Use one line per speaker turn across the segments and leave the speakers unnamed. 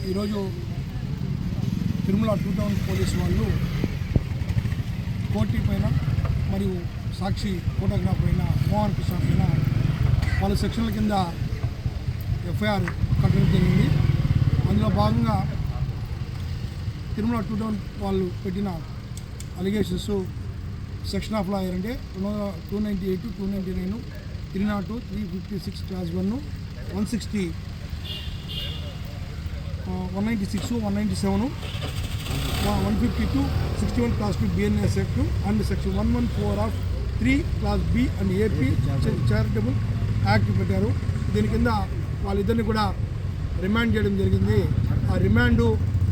ఈరోజు Tirumala 2 town police వాళ్ళు court పైన మరియు సాక్షి ఫోటోగ్రాఫ్ పైన మోహన్ కృష్ణ పైన వాళ్ళ సెక్షన్ల కింద ఎఫ్ఐఆర్ కట్టడం జరిగింది. అందులో భాగంగా తిరుమల 2 టౌన్ వాళ్ళు పెట్టిన అలిగేషన్స్ సెక్షన్ ఆఫ్ లా అంటే 298, 299, 302, 356 class 1, 160, 196, 197, 152, 61 class 2 BNS Act and section 114 of 3 class B and AP charitable act పెట్టారు. దీని కింద వాళ్ళిద్దరిని కూడా రిమాండ్ చేయడం జరిగింది. ఆ రిమాండ్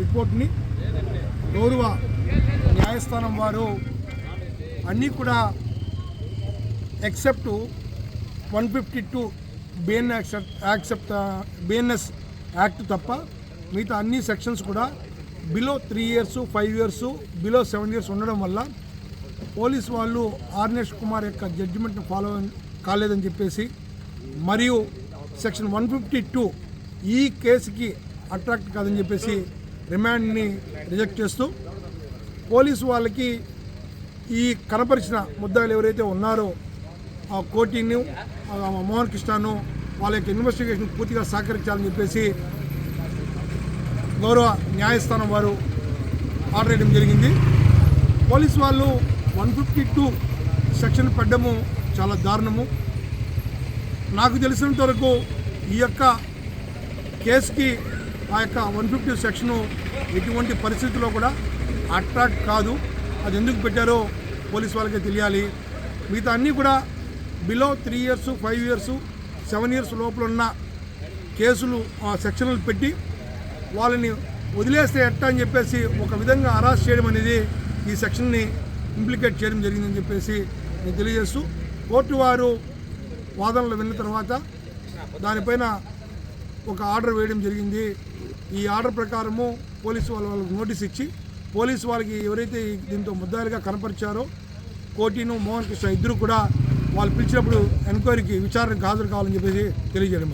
రిపోర్ట్ని గౌరవ న్యాయస్థానం వారు అన్నీ కూడా ఎక్సెప్ట్ 152 బిఎన్ఎస్ యాక్ట్ తప్ప మిగతా అన్ని సెక్షన్స్ కూడా below 3 years, 5 years, below 7 years ఉండడం వల్ల పోలీసు వాళ్ళు ఆర్నేష్ కుమార్ యొక్క జడ్జిమెంట్ని ఫాలో కాలేదని చెప్పేసి మరియు సెక్షన్ 152 ఈ కేసుకి అట్రాక్ట్ కాదని చెప్పేసి రిమాండ్ని రిజెక్ట్ చేస్తూ పోలీసు వాళ్ళకి ఈ కనపరిచిన ముద్దాయిలు ఎవరైతే ఉన్నారో ఆ కోటిని మోహన్ కృష్ణను వాళ్ళ యొక్క ఇన్వెస్టిగేషన్ పూర్తిగా సహకరించాలని చెప్పేసి గౌరవ న్యాయస్థానం వారు ఆర్డర్ వేయడం జరిగింది. పోలీసు వాళ్ళు 152 సెక్షన్ పడ్డము చాలా దారుణము. నాకు తెలిసినంత వరకు ఈ యొక్క కేసుకి ఆ యొక్క 150 సెక్షను ఎటువంటి పరిస్థితుల్లో కూడా అట్రాక్ట్ కాదు. అది ఎందుకు పెట్టారో పోలీసు వాళ్ళకే తెలియాలి. మిగతా అన్నీ కూడా బిలో 3 years, 5 years, 7 years లోపల ఉన్న కేసులు ఆ సెక్షన్లు పెట్టి వాళ్ళని వదిలేస్తే ఎట్టా అని చెప్పేసి ఒక విధంగా అరెస్ట్ చేయడం అనేది ఈ సెక్షన్ని ఇంప్లికేట్ చేయడం జరిగిందని చెప్పేసి నేను తెలియజేస్తూ కోర్టు వారు వాదనలు విన్న తర్వాత దానిపైన ఒక ఆర్డర్ వేయడం జరిగింది. ఈ ఆర్డర్ ప్రకారము పోలీసు వాళ్ళకి నోటీస్ ఇచ్చి పోలీసు వాళ్ళకి ఎవరైతే దీంతో ముద్దాయిలుగా కనపరిచారో కోటిను మోహన్ కృష్ణ ఇద్దరు కూడా వాళ్ళు పిలిచినప్పుడు ఎంక్వైరీకి విచారణకు హాజరు కావాలని చెప్పేసి తెలియజేయడం.